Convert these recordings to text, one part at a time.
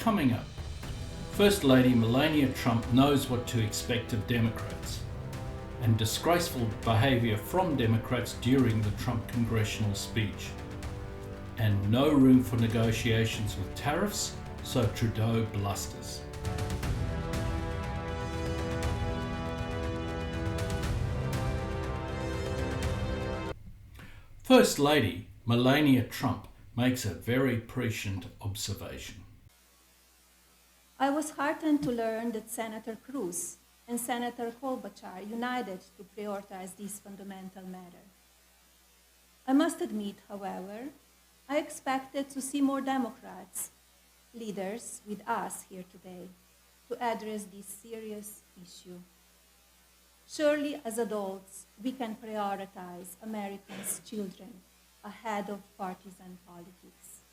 Coming up, First Lady Melania Trump knows what to expect of Democrats, and disgraceful behaviour from Democrats during the Trump congressional speech, and no room for negotiations with tariffs, so Trudeau blusters. First Lady Melania Trump makes a very prescient observation. I was heartened to learn that Senator Cruz and Senator Klobuchar united to prioritize this fundamental matter. I must admit, however, I expected to see more Democrats, leaders with us here today, to address this serious issue. Surely, as adults, we can prioritize Americans' children ahead of partisan politics.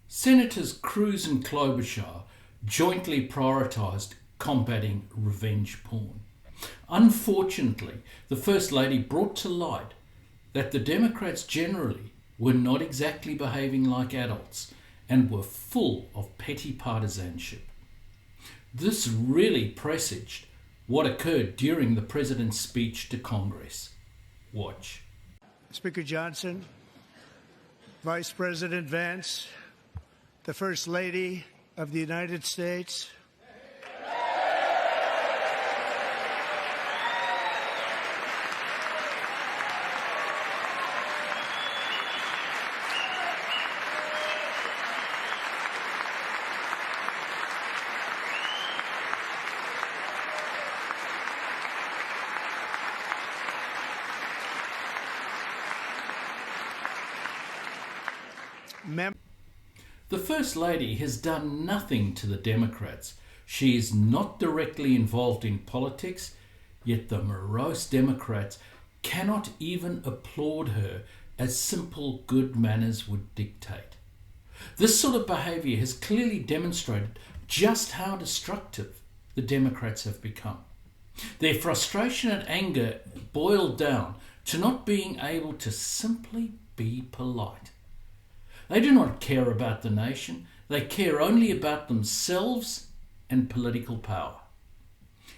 Senators Cruz and Klobuchar jointly prioritised combating revenge porn. Unfortunately, the First Lady brought to light that the Democrats generally were not exactly behaving like adults and were full of petty partisanship. This really presaged what occurred during the President's speech to Congress. Watch. Speaker Johnson, Vice President Vance, the First Lady of the United States. The First Lady has done nothing to the Democrats. She is not directly involved in politics, yet the morose Democrats cannot even applaud her as simple good manners would dictate. This sort of behaviour has clearly demonstrated just how destructive the Democrats have become. Their frustration and anger boiled down to not being able to simply be polite. They do not care about the nation. They care only about themselves and political power.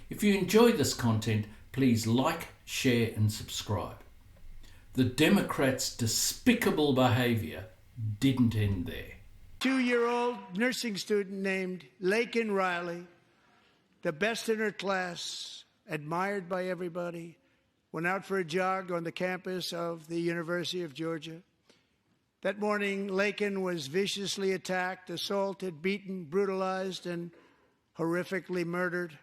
If you enjoy this content, please like, share and subscribe. The Democrats' despicable behaviour didn't end there. 2-year-old nursing student named Laken Riley, the best in her class, admired by everybody, went out for a jog on the campus of the University of Georgia. That morning, Laken was viciously attacked, assaulted, beaten, brutalized, and horrifically murdered.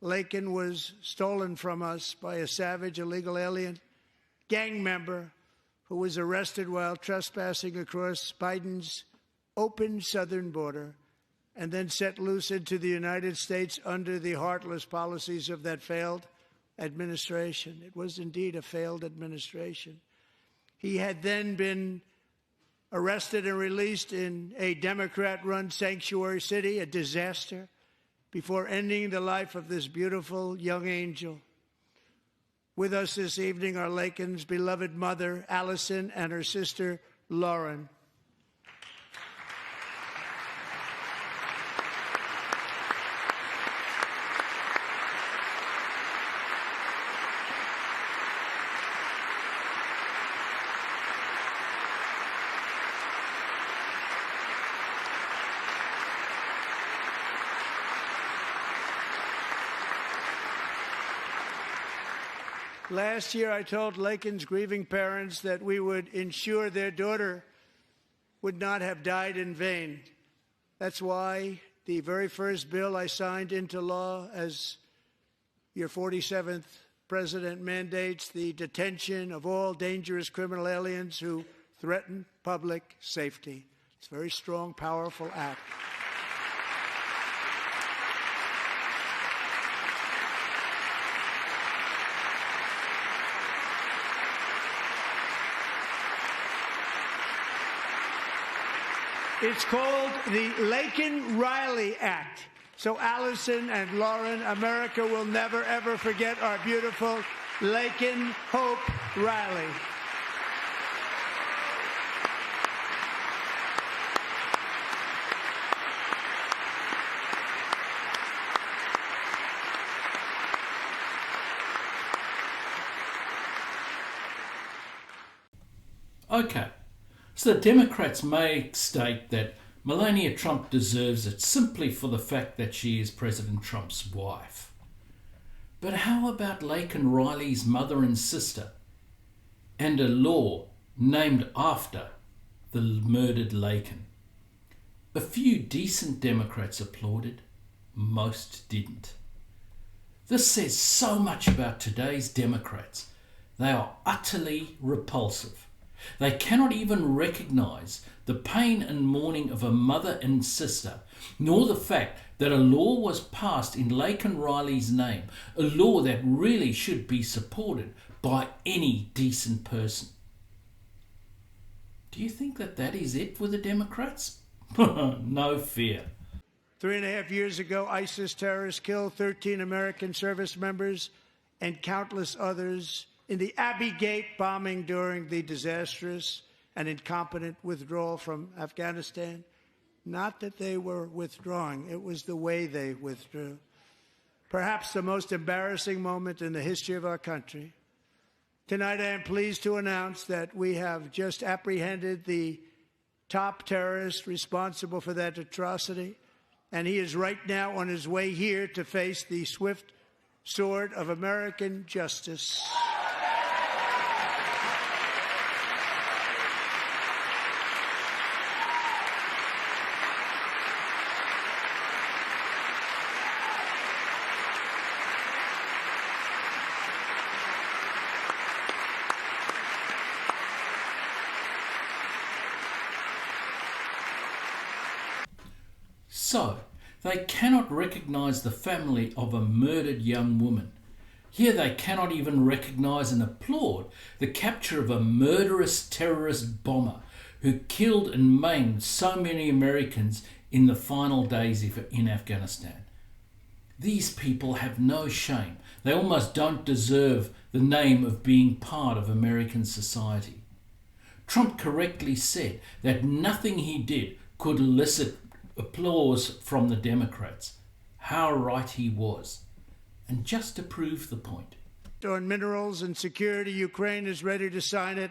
Laken was stolen from us by a savage illegal alien gang member who was arrested while trespassing across Biden's open southern border and then set loose into the United States under the heartless policies of that failed administration. It was indeed a failed administration. He had then been arrested and released in a Democrat-run sanctuary city, a disaster, before ending the life of this beautiful young angel. With us this evening are Laken's beloved mother, Allison, and her sister, Lauren. Last year, I told Laken's grieving parents that we would ensure their daughter would not have died in vain. That's why the very first bill I signed into law as your 47th president mandates the detention of all dangerous criminal aliens who threaten public safety. It's a very strong, powerful act. It's called the Laken-Riley Act. So Allison and Lauren, America will never, ever forget our beautiful Laken Hope Riley. Okay, so the Democrats may state that Melania Trump deserves it simply for the fact that she is President Trump's wife. But how about Laken Riley's mother and sister, and a law named after the murdered Laken? A few decent Democrats applauded, most didn't. This says so much about today's Democrats. They are utterly repulsive. They cannot even recognise the pain and mourning of a mother and sister, nor the fact that a law was passed in Laken Riley's name, a law that really should be supported by any decent person. Do you think that that is it with the Democrats? No fear. 3.5 years ago, ISIS terrorists killed 13 American service members and countless others in the Abbey Gate bombing during the disastrous and incompetent withdrawal from Afghanistan. Not that they were withdrawing, it was the way they withdrew. Perhaps the most embarrassing moment in the history of our country. Tonight, I am pleased to announce that we have just apprehended the top terrorist responsible for that atrocity, and he is right now on his way here to face the swift sword of American justice. So, they cannot recognise the family of a murdered young woman. Here they cannot even recognise and applaud the capture of a murderous terrorist bomber who killed and maimed so many Americans in the final days in Afghanistan. These people have no shame. They almost don't deserve the name of being part of American society. Trump correctly said that nothing he did could elicit applause from the Democrats. How right he was. And just to prove the point. On minerals and security, Ukraine is ready to sign it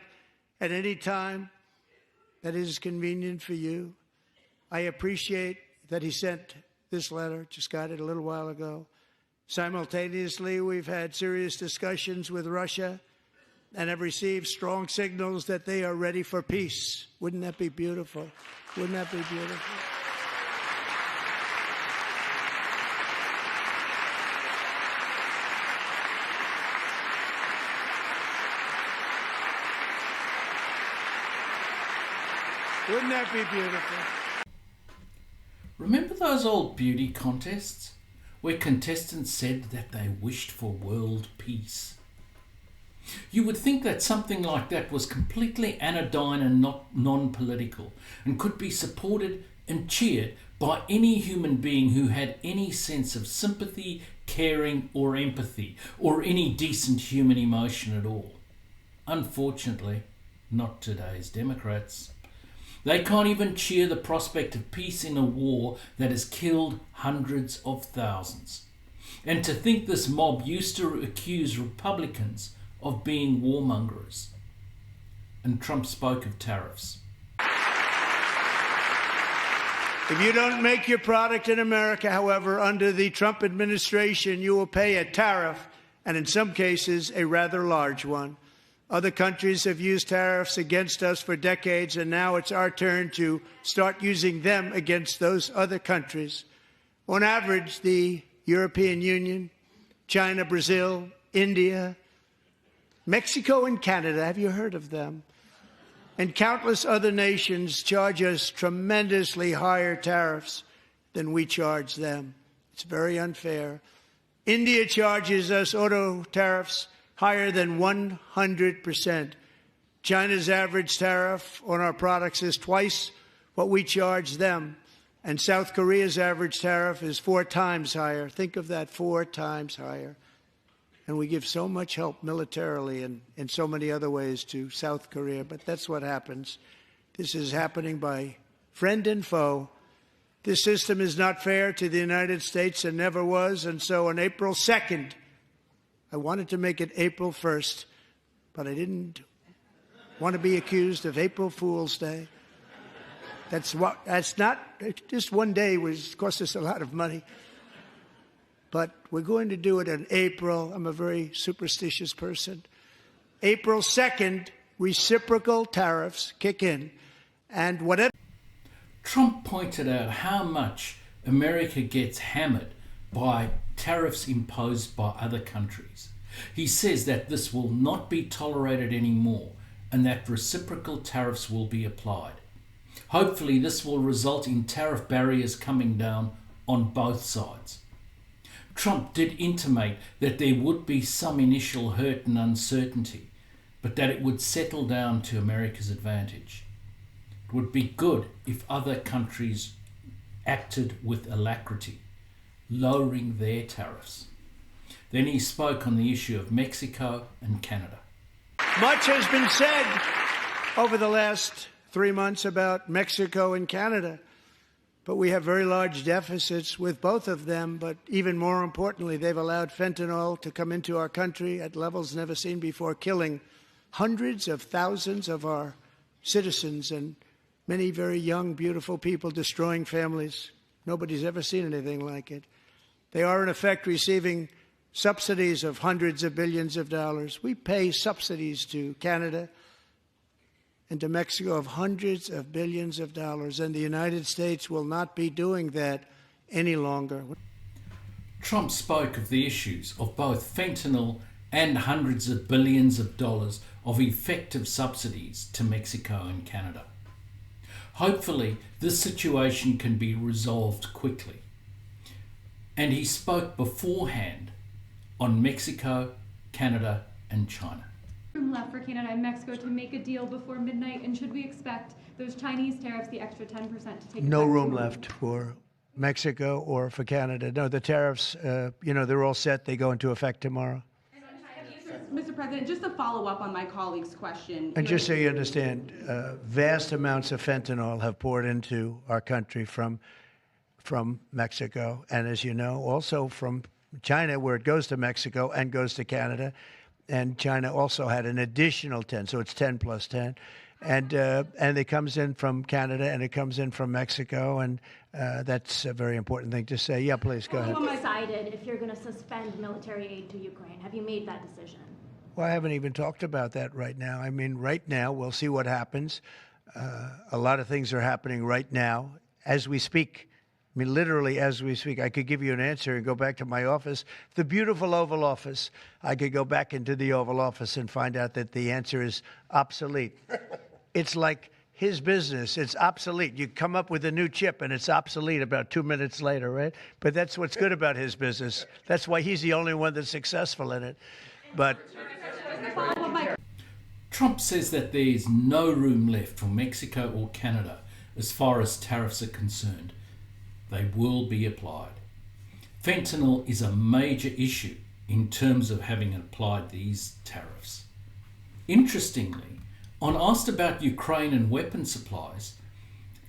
at any time that is convenient for you. I appreciate that he sent this letter, just got it a little while ago. Simultaneously, we've had serious discussions with Russia and have received strong signals that they are ready for peace. Wouldn't that be beautiful? Wouldn't that be beautiful? Wouldn't that be beautiful? Remember those old beauty contests where contestants said that they wished for world peace? You would think that something like that was completely anodyne and not non-political and could be supported and cheered by any human being who had any sense of sympathy, caring or empathy or any decent human emotion at all. Unfortunately, not today's Democrats. They can't even cheer the prospect of peace in a war that has killed hundreds of thousands. And to think this mob used to accuse Republicans of being warmongers. And Trump spoke of tariffs. If you don't make your product in America, however, under the Trump administration, you will pay a tariff, and in some cases, a rather large one. Other countries have used tariffs against us for decades, and now it's our turn to start using them against those other countries. On average, the European Union, China, Brazil, India, Mexico and Canada, have you heard of them? And countless other nations charge us tremendously higher tariffs than we charge them. It's very unfair. India charges us auto tariffs higher than 100%. China's average tariff on our products is twice what we charge them. And South Korea's average tariff is 4 times higher. Think of that, 4 times higher. And we give so much help militarily and in so many other ways to South Korea. But that's what happens. This is happening by friend and foe. This system is not fair to the United States and never was. And so on April 2nd, I wanted to make it April 1st, but I didn't want to be accused of April Fool's Day. That's not, just one day cost us a lot of money. But we're going to do it in April. I'm a very superstitious person. April 2nd, reciprocal tariffs kick in. And whatever. Trump pointed out how much America gets hammered by tariffs imposed by other countries. He says that this will not be tolerated anymore and that reciprocal tariffs will be applied. Hopefully this will result in tariff barriers coming down on both sides. Trump did intimate that there would be some initial hurt and uncertainty, but that it would settle down to America's advantage. It would be good if other countries acted with alacrity, lowering their tariffs. Then he spoke on the issue of Mexico and Canada. Much has been said over the last 3 months about Mexico and Canada, but we have very large deficits with both of them. But even more importantly, they've allowed fentanyl to come into our country at levels never seen before, killing hundreds of thousands of our citizens and many very young, beautiful people, destroying families. Nobody's ever seen anything like it. They are, in effect, receiving subsidies of hundreds of billions of dollars. We pay subsidies to Canada and to Mexico of hundreds of billions of dollars, and the United States will not be doing that any longer. Trump spoke of the issues of both fentanyl and hundreds of billions of dollars of effective subsidies to Mexico and Canada. Hopefully, this situation can be resolved quickly. And he spoke beforehand on Mexico, Canada, and China. Room left for Canada and Mexico to make a deal before midnight, and should we expect those Chinese tariffs, the extra 10%, to take No effect? room left for Mexico or for Canada. No, the tariffs, they're all set. They go into effect tomorrow. Mr. President, just to follow up on my colleague's question. And just so you understand, vast amounts of fentanyl have poured into our country from Mexico, and as you know, also from China, where it goes to Mexico and goes to Canada. And China also had an additional 10, so it's 10 plus 10. And it comes in from Canada and it comes in from Mexico, and that's a very important thing to say. Yeah, please, go ahead. Have you decided if you're going to suspend military aid to Ukraine? Have you made that decision? Well, I haven't even talked about that right now. I mean, right now, we'll see what happens. A lot of things are happening right now as we speak. I mean, literally as we speak. I could give you an answer and go back to my office, the beautiful Oval Office. I could go back into the Oval Office and find out that the answer is obsolete. It's like his business. It's obsolete. You come up with a new chip and it's obsolete about 2 minutes later, right? But that's what's good about his business. That's why he's the only one that's successful in it. But Trump says that there is no room left for Mexico or Canada as far as tariffs are concerned. They will be applied. Fentanyl is a major issue in terms of having applied these tariffs. Interestingly, on asked about Ukraine and weapon supplies,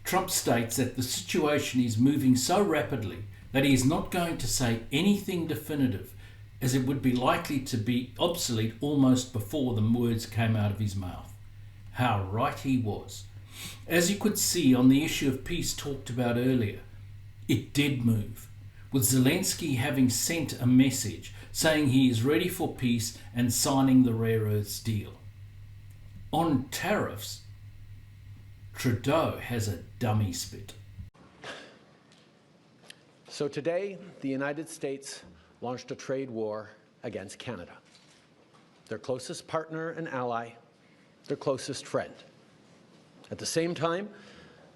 Trump states that the situation is moving so rapidly that he is not going to say anything definitive, as it would be likely to be obsolete almost before the words came out of his mouth. How right he was. As you could see on the issue of peace talked about earlier, it did move, with Zelensky having sent a message saying he is ready for peace and signing the rare earths deal. On tariffs, Trudeau has a dummy spit. So today, the United States launched a trade war against Canada, their closest partner and ally, their closest friend. At the same time,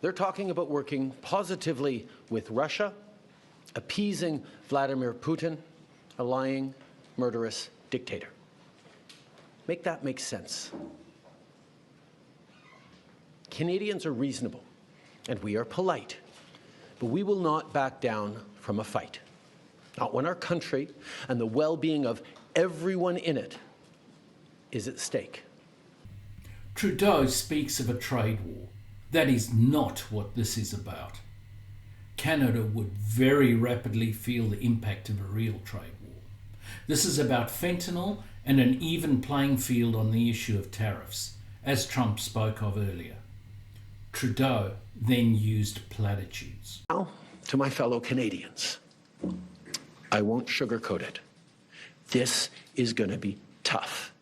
they're talking about working positively with Russia, appeasing Vladimir Putin, a lying, murderous dictator. Make that make sense. Canadians are reasonable, and we are polite, but we will not back down from a fight. Not when our country and the well-being of everyone in it is at stake. Trudeau speaks of a trade war. That is not what this is about. Canada would very rapidly feel the impact of a real trade war. This is about fentanyl and an even playing field on the issue of tariffs, as Trump spoke of earlier. Trudeau then used platitudes. Now, to my fellow Canadians, I won't sugarcoat it. This is going to be tough,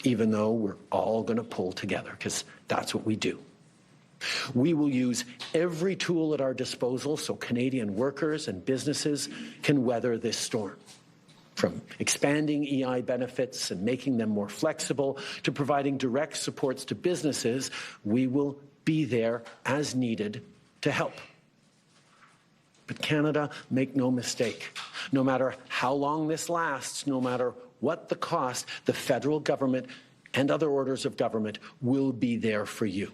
even though we're all going to pull together, because that's what we do. We will use every tool at our disposal so Canadian workers and businesses can weather this storm. From expanding EI benefits and making them more flexible to providing direct supports to businesses, we will be there as needed to help. But Canada, make no mistake, no matter how long this lasts, no matter what the cost, the federal government and other orders of government will be there for you.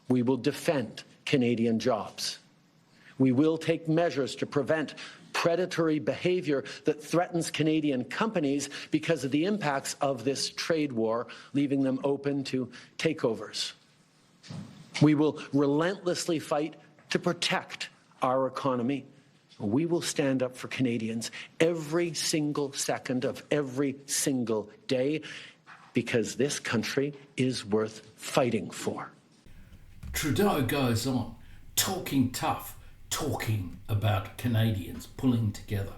We will defend Canadian jobs. We will take measures to prevent predatory behavior that threatens Canadian companies because of the impacts of this trade war, leaving them open to takeovers. We will relentlessly fight to protect our economy. We will stand up for Canadians every single second of every single day because this country is worth fighting for. Trudeau goes on, talking tough, talking about Canadians pulling together.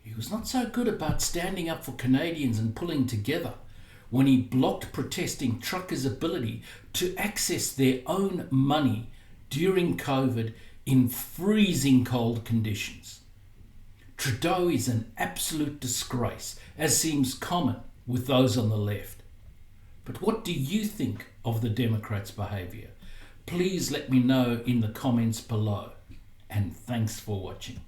He was not so good about standing up for Canadians and pulling together when he blocked protesting truckers' ability to access their own money during COVID in freezing cold conditions. Trudeau is an absolute disgrace, as seems common with those on the left. But what do you think of the Democrats' behaviour? Please let me know in the comments below. And thanks for watching.